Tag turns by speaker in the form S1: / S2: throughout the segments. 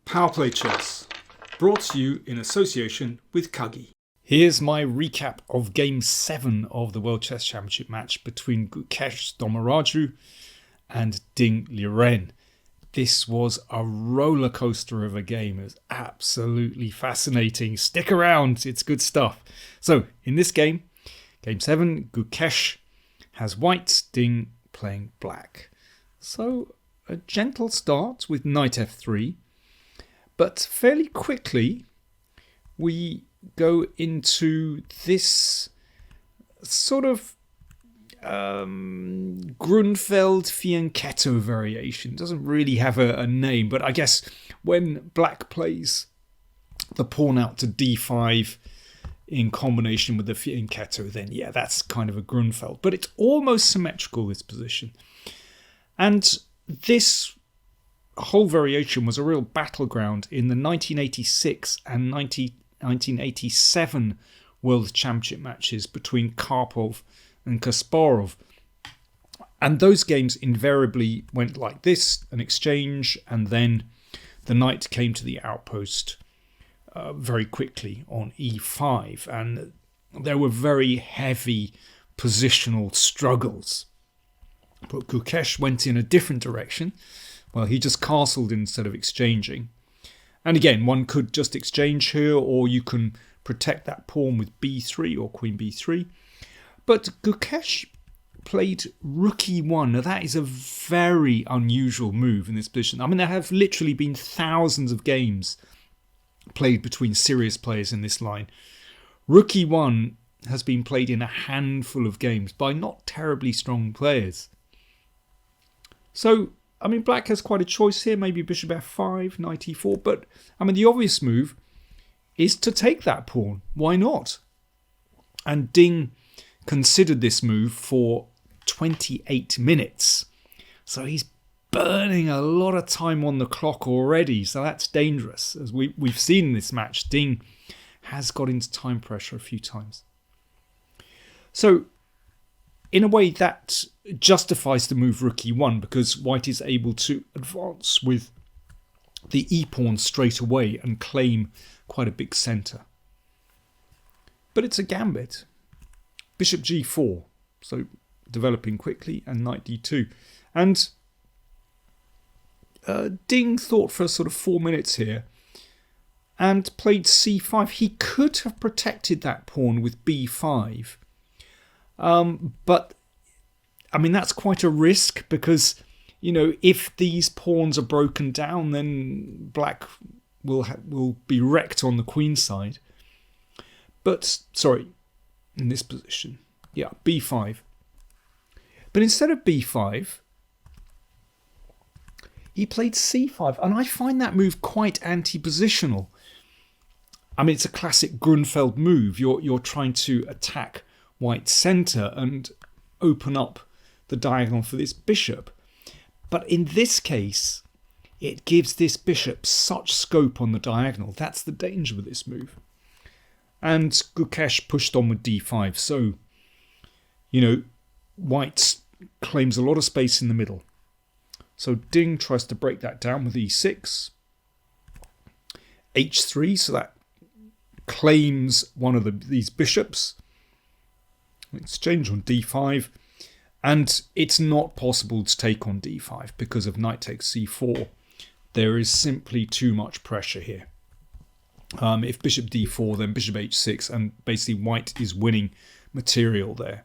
S1: PowerPlayChess, brought to you in association with Kagi. Here's my recap of Game 7 of the World Chess Championship match between Gukesh Dommaraju and Ding Liren. This was a roller coaster of a game. It was absolutely fascinating. Stick around, it's good stuff. So, in this game, Game 7, Gukesh has white, Ding playing black. So, a gentle start with knight f3. But fairly quickly, we go into this sort of Grunfeld-Fianchetto variation. It doesn't really have a name, but I guess when black plays the pawn out to d5 in combination with the Fianchetto, then yeah, that's kind of a Grunfeld. But it's almost symmetrical, this position. And this whole variation was a real battleground in the 1986 and 1987 World Championship matches between Karpov and Kasparov. And those games invariably went like this, an exchange, and then the knight came to the outpost very quickly on e5. And there were very heavy positional struggles. But Gukesh went in a different direction. Well, he just castled instead of exchanging. And again, one could just exchange here, or you can protect that pawn with b3 or queen b3. But Gukesh played rook e1. Now, that is a very unusual move in this position. I mean, there have literally been thousands of games played between serious players in this line. Rook e1 has been played in a handful of games by not terribly strong players. So, I mean, black has quite a choice here, maybe bishop f5, knight e4, but I mean, the obvious move is to take that pawn. Why not? And Ding considered this move for 28 minutes. So he's burning a lot of time on the clock already, so that's dangerous. As we've seen in this match, Ding has got into time pressure a few times. So, in a way, that justifies the move rook e1 because white is able to advance with the e-pawn straight away and claim quite a big centre. But it's a gambit. Bishop g4, so developing quickly, and knight d2. And Ding thought for sort of 4 minutes here and played c5. He could have protected that pawn with b5. But I mean, that's quite a risk because, you know, if these pawns are broken down, then black will be wrecked on the queen side. But, sorry, in this position, yeah, b5. But instead of b5, he played c5, and I find that move quite anti-positional. I mean, it's a classic Grunfeld move. You're trying to attack white centre and open up the diagonal for this bishop. But in this case, it gives this bishop such scope on the diagonal. That's the danger with this move. And Gukesh pushed on with d5. So, you know, white claims a lot of space in the middle. So Ding tries to break that down with e6. h3, so that claims one of these bishops. Exchange on d5, and it's not possible to take on d5 because of knight takes c4. There is simply too much pressure here. If bishop d4, then bishop h6, and basically white is winning material there.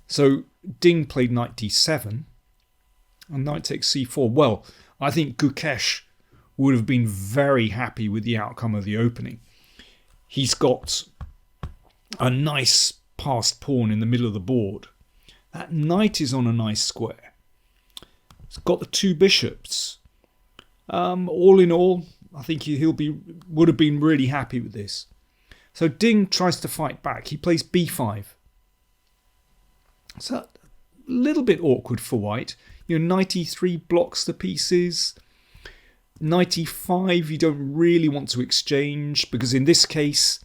S1: So Ding played knight d7, and knight takes c4. Well, I think Gukesh would have been very happy with the outcome of the opening. He's got a nice passed pawn in the middle of the board. That knight is on a nice square. It's got the two bishops. All in all, I think would have been really happy with this. So Ding tries to fight back. He plays b5. So a little bit awkward for white. You know, knight e3 blocks the pieces. Knight e5 you don't really want to exchange because in this case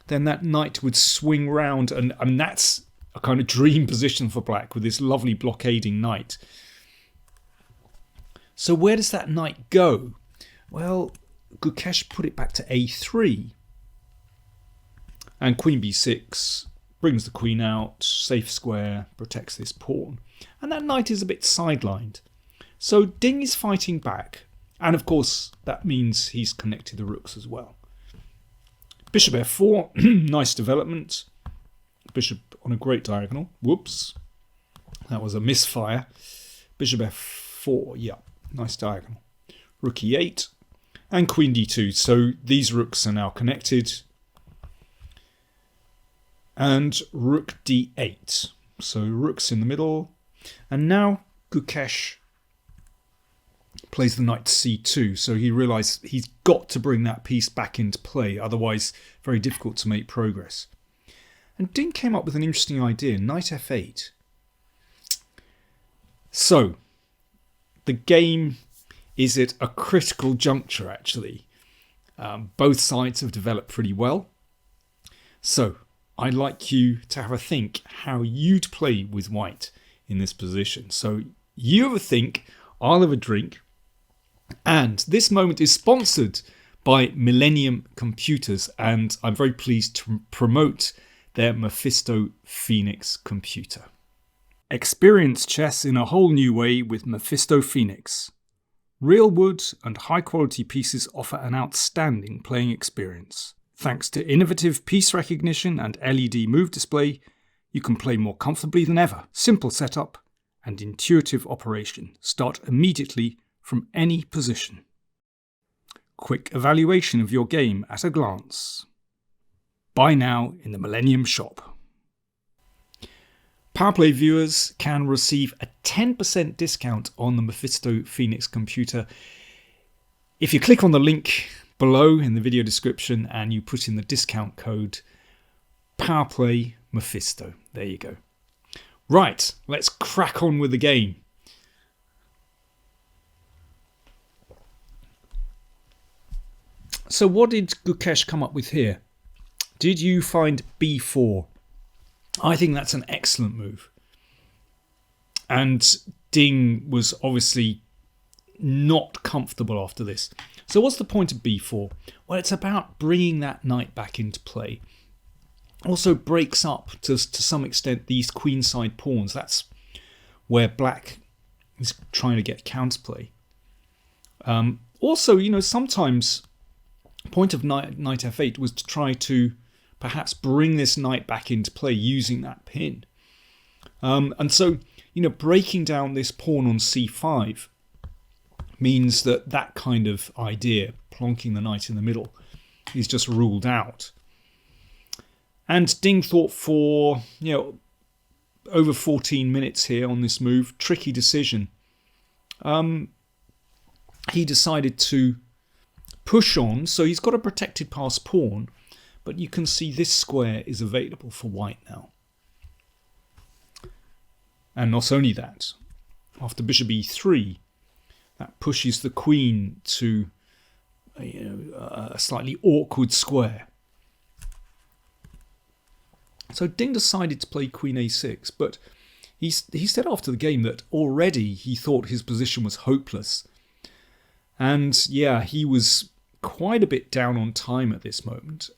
S1: then that knight would swing round, and that's a kind of dream position for black with this lovely blockading knight. So where does that knight go? Well, Gukesh put it back to a3. And queen b6 brings the queen out, safe square, protects this pawn. And that knight is a bit sidelined. So Ding is fighting back. And of course, that means he's connected the rooks as well. Bishop f4, nice development. Bishop on a great diagonal. Whoops. That was a misfire. Bishop f4, yeah, nice diagonal. Rook e8 and queen d2. So these rooks are now connected. And rook d8. So rook's in the middle. And now Gukesh plays the knight to c2. So he realised he's got to bring that piece back into play. Otherwise, very difficult to make progress. And Ding came up with an interesting idea. Knight f8. So, the game is at a critical juncture, actually. Both sides have developed pretty well. So, I'd like you to have a think how you'd play with white in this position. So, you have a think, I'll have a drink. And this moment is sponsored by Millennium Computers. And I'm very pleased to promote their Mephisto Phoenix computer. Experience chess in a whole new way with Mephisto Phoenix. Real wood and high quality pieces offer an outstanding playing experience. Thanks to innovative piece recognition and LED move display, you can play more comfortably than ever. Simple setup and intuitive operation. Start immediately from any position. Quick evaluation of your game at a glance. Buy now in the Millennium Shop. PowerPlay viewers can receive a 10% discount on the Mephisto Phoenix computer if you click on the link below in the video description and you put in the discount code PowerPlay Mephisto. There you go. Right, let's crack on with the game. So what did Gukesh come up with here? Did you find b4? I think that's an excellent move. And Ding was obviously not comfortable after this. So what's the point of b4? Well, it's about bringing that knight back into play. Also breaks up, to some extent, these queenside pawns. That's where black is trying to get counterplay. Also, you know, sometimes the point of knight f8 was to try to perhaps bring this knight back into play using that pin. And so, you know, breaking down this pawn on c5 means that that kind of idea, plonking the knight in the middle, is just ruled out. And Ding thought for, you know, over 14 minutes here on this move. Tricky decision. He decided to push on, so he's got a protected pass pawn. But you can see this square is available for white now. And not only that, after bishop e3, that pushes the queen to a slightly awkward square. So Ding decided to play queen a6, but he said after the game that already he thought his position was hopeless. And yeah, he was quite a bit down on time at this moment.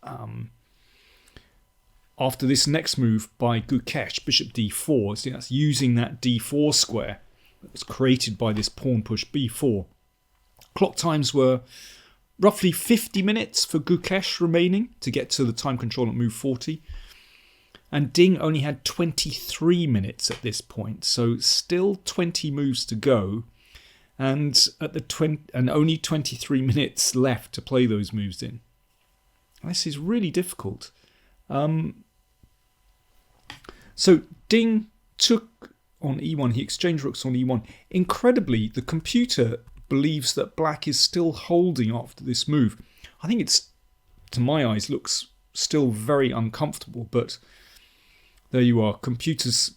S1: After this next move by Gukesh, bishop d4, see, that's using that d4 square that was created by this pawn push b4. Clock times were roughly 50 minutes for Gukesh remaining to get to the time control at move 40. And Ding only had 23 minutes at this point, so still 20 moves to go. And at the only 23 minutes left to play those moves in. This is really difficult. So Ding took on e1. He exchanged rooks on e1. Incredibly, the computer believes that black is still holding after this move. I think it's, to my eyes, looks still very uncomfortable. But there you are. Computers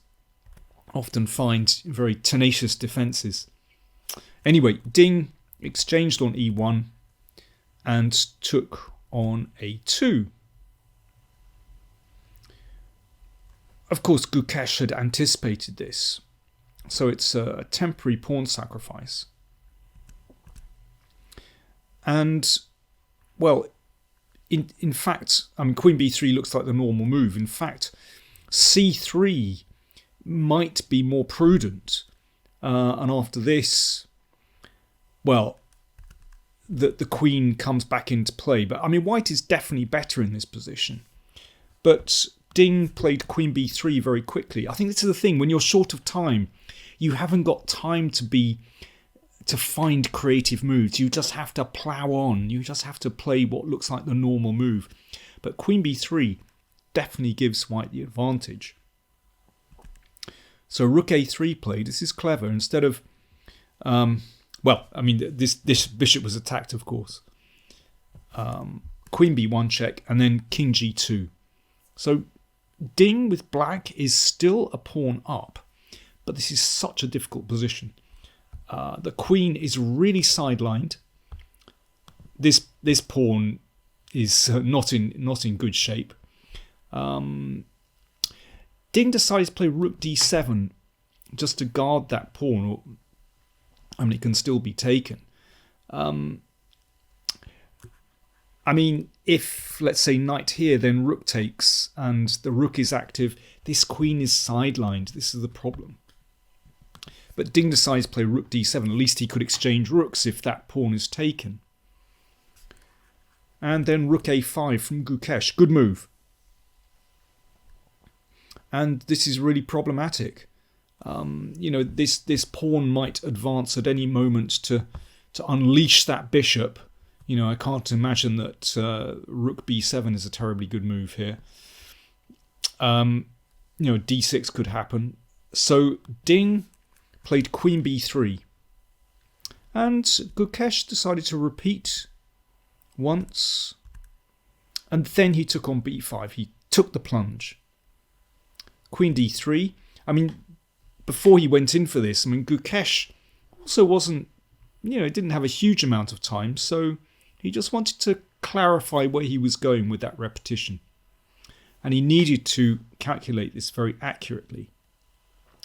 S1: often find very tenacious defences. Anyway, Ding exchanged on e1 and took on a2. Of course, Gukesh had anticipated this, so it's a temporary pawn sacrifice. And, well, in fact, I mean, queen b3 looks like the normal move. In fact, c3 might be more prudent. And after this, well, the queen comes back into play. But, I mean, white is definitely better in this position. But Ding played queen b3 very quickly. I think this is the thing. When you're short of time, you haven't got time to find creative moves. You just have to plow on. You just have to play what looks like the normal move. But queen b3 definitely gives white the advantage. So rook a3 played. This is clever. Instead of, well, I mean, this bishop was attacked, of course. Queen b1 check, and then king g2. So Ding with black is still a pawn up, but this is such a difficult position. The queen is really sidelined. This pawn is not in good shape. Ding decides to play rook d7 just to guard that pawn. I mean, it can still be taken. I mean, if, let's say, knight here, then rook takes, and the rook is active, this queen is sidelined. This is the problem. But Ding decides to play rook d7. At least he could exchange rooks if that pawn is taken. And then rook a5 from Gukesh. Good move. And this is really problematic. You know, this pawn might advance at any moment to unleash that bishop. You know, I can't imagine that rook b7 is a terribly good move here. You know, d6 could happen. So Ding played queen b3. And Gukesh decided to repeat once. And then he took on b5. He took the plunge. Queen d3. I mean, before he went in for this, I mean, Gukesh also wasn't, you know, didn't have a huge amount of time. So he just wanted to clarify where he was going with that repetition. And he needed to calculate this very accurately.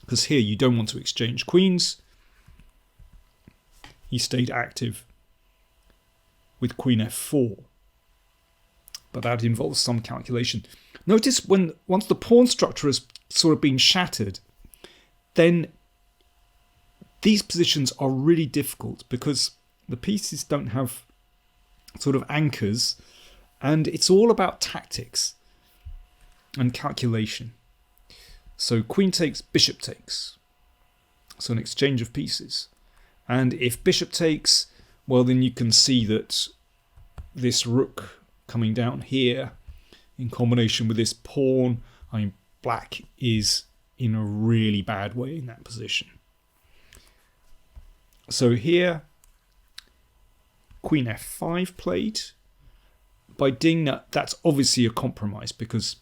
S1: Because here you don't want to exchange queens. He stayed active with queen f4. But that involves some calculation. Notice once the pawn structure has sort of been shattered, then these positions are really difficult because the pieces don't have sort of anchors, and it's all about tactics and calculation. So queen takes, bishop takes. So an exchange of pieces. And if bishop takes, well, then you can see that this rook coming down here in combination with this pawn, I mean, black is in a really bad way in that position. So here, queen f5 played. By Ding, that's obviously a compromise because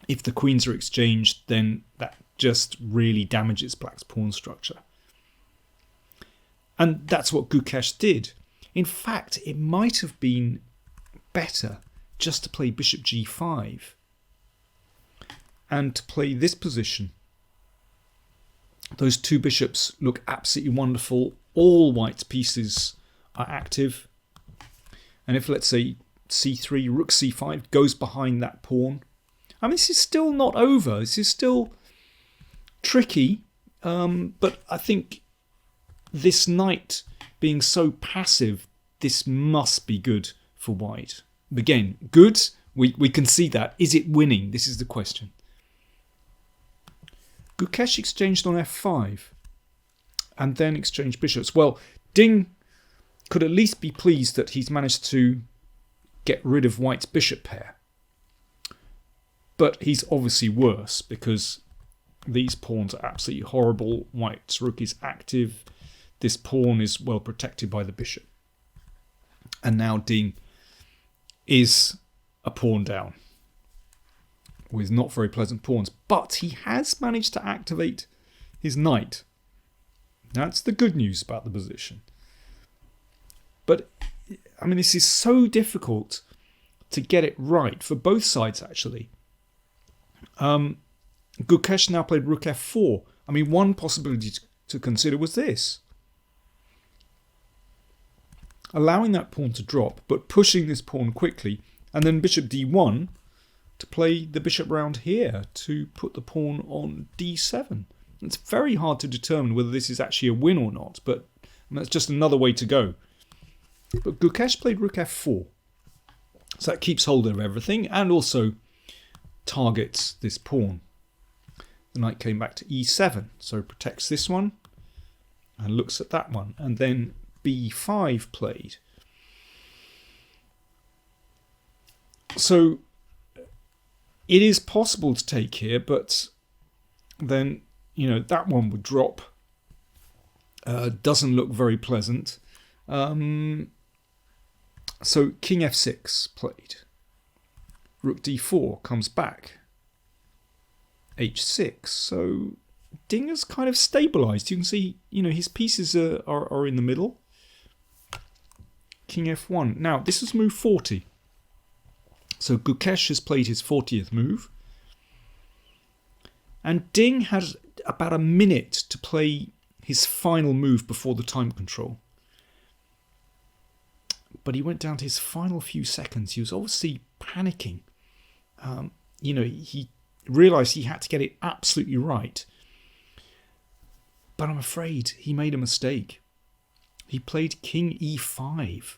S1: if the queens are exchanged, then that just really damages black's pawn structure. And that's what Gukesh did. In fact, it might have been better just to play bishop g5 and to play this position. Those two bishops look absolutely wonderful. All white's pieces are active. And if, let's say, c3, rook c5 goes behind that pawn. I mean, this is still not over. This is still tricky. But I think this knight being so passive, this must be good for white. Again, good. We can see that. Is it winning? This is the question. Gukesh exchanged on f5 and then exchanged bishops. Well, Ding could at least be pleased that he's managed to get rid of white's bishop pair. But he's obviously worse because these pawns are absolutely horrible. White's rook is active. This pawn is well protected by the bishop. And now Ding is a pawn down with not very pleasant pawns. But he has managed to activate his knight. That's the good news about the position. But, I mean, this is so difficult to get it right for both sides, actually. Gukesh now played rook f4. I mean, one possibility to consider was this. allowing that pawn to drop, but pushing this pawn quickly, and then bishop d1 to play the bishop round here to put the pawn on d7. It's very hard to determine whether this is actually a win or not, but that's just another way to go. But Gukesh played rook f4. So that keeps hold of everything and also targets this pawn. The knight came back to e7, so protects this one and looks at that one. And then b5 played. So it is possible to take here, but then, you know, that one would drop. Doesn't look very pleasant. So king f6 played. Rook d4 comes back. h6. So Ding has kind of stabilised. You can see, you know, his pieces are in the middle. King f1. Now, this is move 40. So Gukesh has played his 40th move. And Ding had about a minute to play his final move before the time control. But he went down to his final few seconds. He was obviously panicking. You know, he realised he had to get it absolutely right. But I'm afraid he made a mistake. He played king e5.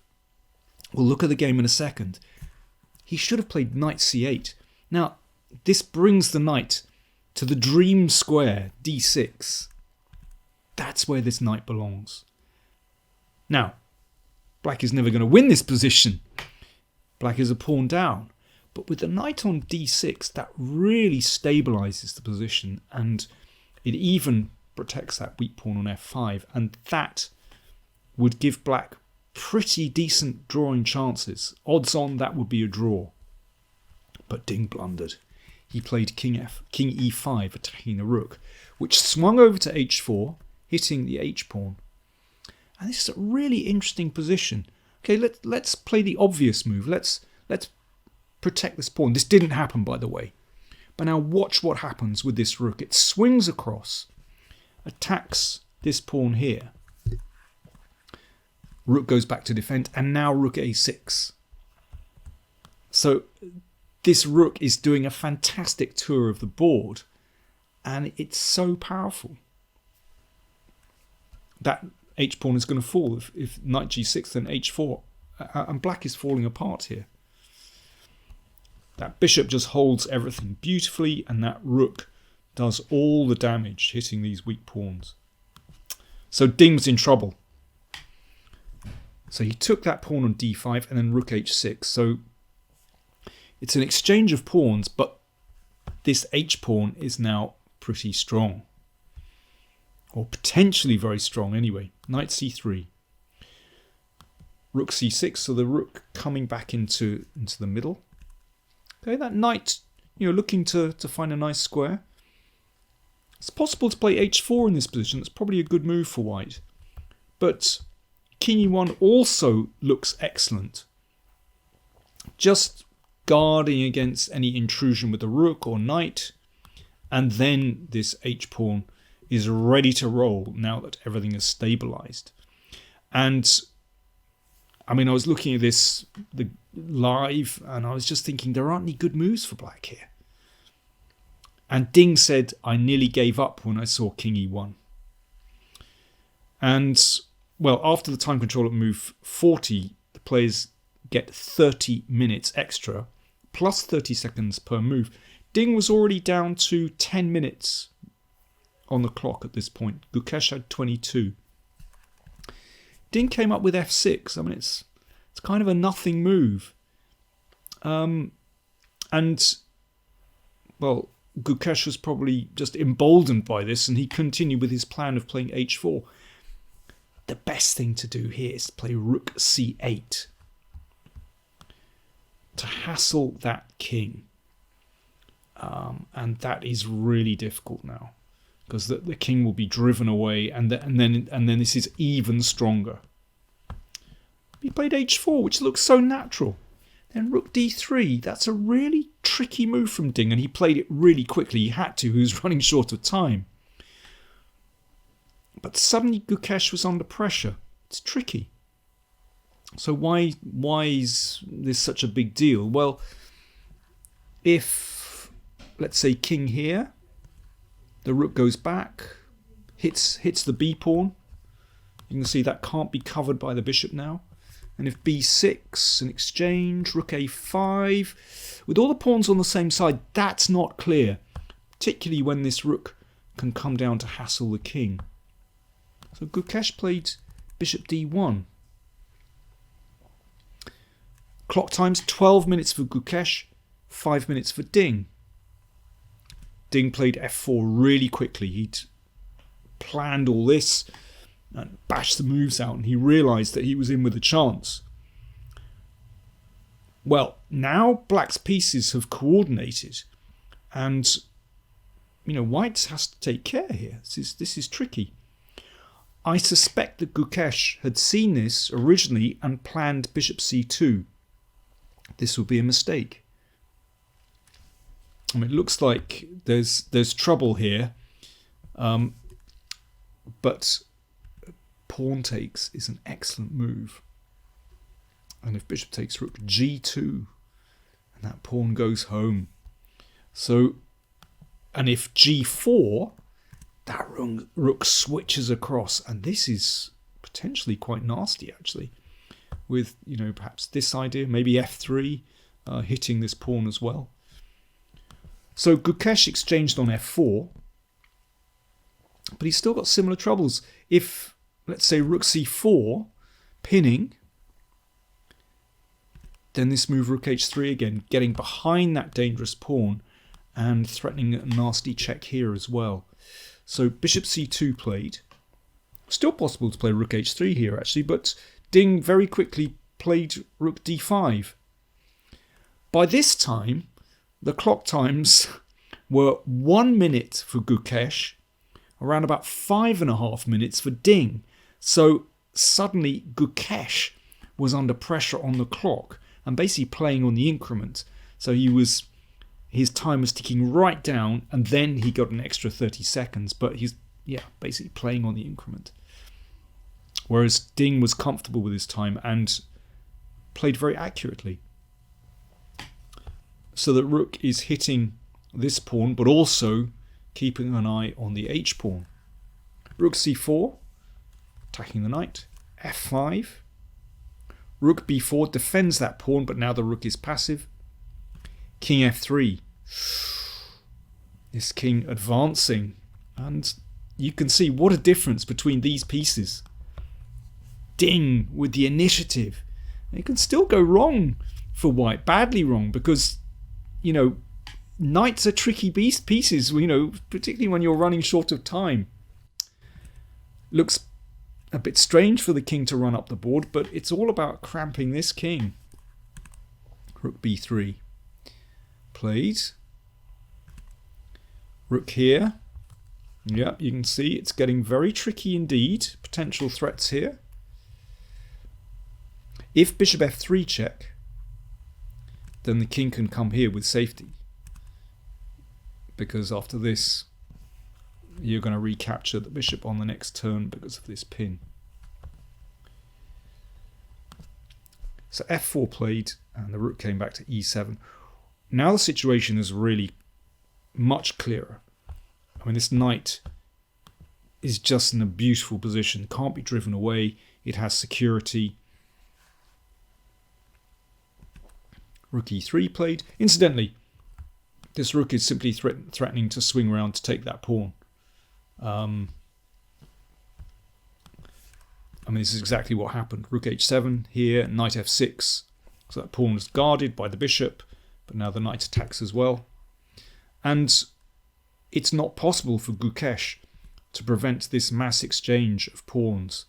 S1: We'll look at the game in a second. He should have played knight c8. Now, this brings the knight to the dream square, d6. That's where this knight belongs. Now, Black is never going to win this position. Black is a pawn down. But with the knight on d6, that really stabilises the position, and it even protects that weak pawn on f5, and that would give Black pretty decent drawing chances. Odds on that would be a draw. But Ding blundered. He played king e5, attacking the rook, which swung over to h4, hitting the h-pawn. And this is a really interesting position. Okay, let's play the obvious move. Let's protect this pawn. This didn't happen, by the way. But now watch what happens with this rook. It swings across, attacks this pawn here. Rook goes back to defend, and now rook a6. So this rook is doing a fantastic tour of the board, and it's so powerful. That h-pawn is going to fall if knight g6, then h4, and Black is falling apart here. That bishop just holds everything beautifully, and that rook does all the damage, hitting these weak pawns. So Ding's in trouble. So he took that pawn on d5 and then rook h6. So it's an exchange of pawns, but this h-pawn is now pretty strong. Or potentially very strong anyway. Knight c3. Rook c6, so the rook coming back into the middle. Okay, that knight, you know, looking to find a nice square. It's possible to play h4 in this position. That's probably a good move for white. But king e1 also looks excellent. Just guarding against any intrusion with the rook or knight. And then this h-pawn is ready to roll now that everything is stabilized. And I mean, I was looking at this live and I was just thinking there aren't any good moves for Black here. And Ding said, I nearly gave up when I saw king e1. And, well, after the time control at move 40, the players get 30 minutes extra, plus 30 seconds per move. Ding was already down to 10 minutes on the clock at this point. Gukesh had 22. Ding came up with f6. I mean, it's kind of a nothing move. And, well, Gukesh was probably just emboldened by this, and he continued with his plan of playing h4. The best thing to do here is to play rook c8 to hassle that king. And that is really difficult now, because the king will be driven away, and then this is even stronger. He played h4, which looks so natural. Then rook d3. That's a really tricky move from Ding, and he played it really quickly. He had to. He was running short of time. But suddenly Gukesh was under pressure. It's tricky. So why is this such a big deal? Well, if, let's say, king here, the rook goes back, hits the b pawn. You can see that can't be covered by the bishop now. And if b6, an exchange, rook a5, with all the pawns on the same side, that's not clear, particularly when this rook can come down to hassle the king. So Gukesh played bishop d1. Clock time's 12 minutes for Gukesh, 5 minutes for Ding. Ding played f4 really quickly. He'd planned all this and bashed the moves out, and he realised that he was in with a chance. Well, now Black's pieces have coordinated, and White has to take care here. This is tricky. I suspect that Gukesh had seen this originally and planned bishop c2. This would be a mistake. It looks like there's trouble here, but pawn takes is an excellent move. And if bishop takes rook g2, and that pawn goes home. So, and if g4, that rook switches across, and this is potentially quite nasty actually, with perhaps this idea, maybe f3, hitting this pawn as well. So Gukesh exchanged on f4, but he's still got similar troubles. If, let's say, rook c4, pinning, then this move rook h3 again, getting behind that dangerous pawn and threatening a nasty check here as well. So bishop c2 played. Still possible to play rook h3 here actually, but Ding very quickly played rook d5. By this time, the clock times were 1 minute for Gukesh, around about 5.5 minutes for Ding. So suddenly Gukesh was under pressure on the clock and basically playing on the increment. So his time was ticking right down, and then he got an extra 30 seconds, but he's basically playing on the increment. Whereas Ding was comfortable with his time and played very accurately. So that rook is hitting this pawn, but also keeping an eye on the h pawn. Rook c4, attacking the knight. f5. Rook b4 defends that pawn, but now the rook is passive. King f3. This king advancing. And you can see what a difference between these pieces. Ding with the initiative. It can still go wrong for White, badly wrong, because knights are tricky pieces, particularly when you're running short of time. Looks a bit strange for the king to run up the board, but it's all about cramping this king. Rook b3 played. Rook here. Yep, you can see it's getting very tricky indeed. Potential threats here. If bishop f3 check, then the king can come here with safety, because after this you're going to recapture the bishop on the next turn because of this pin. So f4 played, and the rook came back to e7. Now the situation is really much clearer. I mean, this knight is just in a beautiful position, can't be driven away, it has security. Rook e3 played. Incidentally, this rook is simply threatening to swing around to take that pawn. I mean, this is exactly what happened. Rook h7 here, knight f6. So that pawn is guarded by the bishop, but now the knight attacks as well. And it's not possible for Gukesh to prevent this mass exchange of pawns.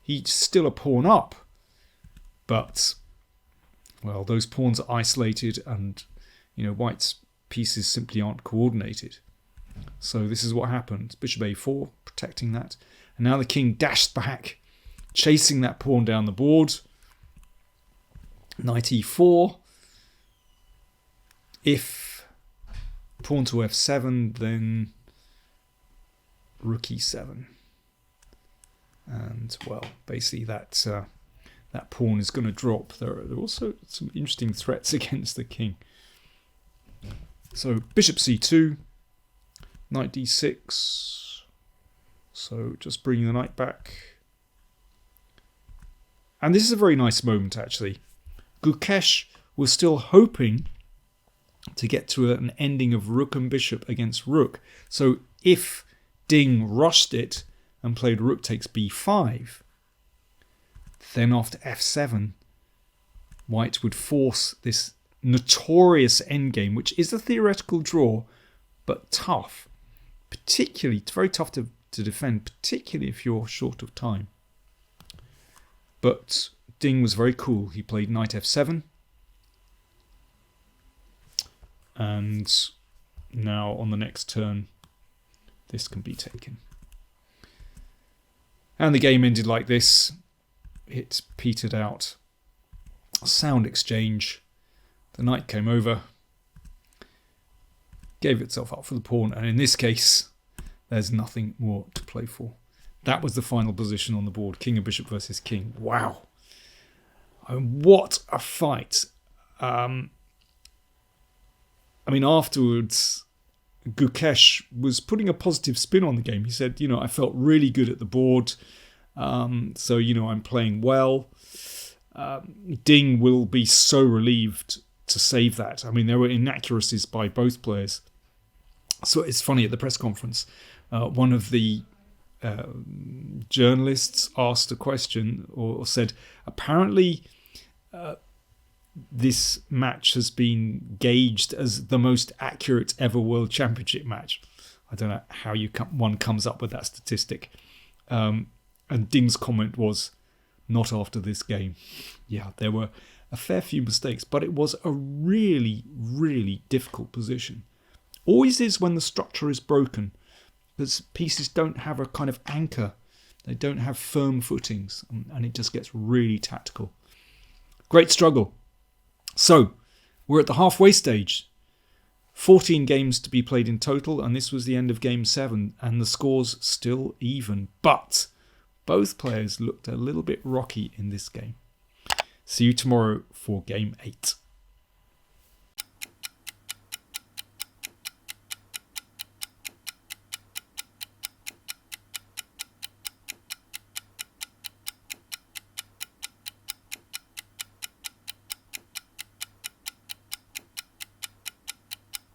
S1: He's still a pawn up, but, well, those pawns are isolated, and White's pieces simply aren't coordinated. So this is what happened. Bishop a4, protecting that. And now the king dashed back, chasing that pawn down the board. Knight e4. If pawn to f7, then rook e7. And, well, basically that that pawn is going to drop. There are also some interesting threats against the king. So bishop c2, knight d6. So just bringing the knight back. And this is a very nice moment, actually. Gukesh was still hoping to get to an ending of rook and bishop against rook. So if Ding rushed it and played rook takes b5, then after f7, white would force this notorious endgame, which is a theoretical draw, but tough. Particularly, it's very tough to defend, particularly if you're short of time. But Ding was very cool. He played knight f7. And now on the next turn, this can be taken. And the game ended like this. It petered out. Sound exchange. The knight came over, gave itself up for the pawn, and in this case, there's nothing more to play for. That was the final position on the board. King and bishop versus king. Wow. And what a fight. I mean, afterwards, Gukesh was putting a positive spin on the game. He said, I felt really good at the board. So, I'm playing well. Ding will be so relieved to save that. I mean, there were inaccuracies by both players. So it's funny, at the press conference, one of the journalists asked a question or said, apparently this match has been gauged as the most accurate ever World Championship match. I don't know how one comes up with that statistic. And Ding's comment was, not after this game. Yeah, there were a fair few mistakes, but it was a really, really difficult position. Always is when the structure is broken, because pieces don't have a kind of anchor. They don't have firm footings, and it just gets really tactical. Great struggle. So, we're at the halfway stage. 14 games to be played in total, and this was the end of game 7, and the score's still even. But both players looked a little bit rocky in this game. See you tomorrow for game 8.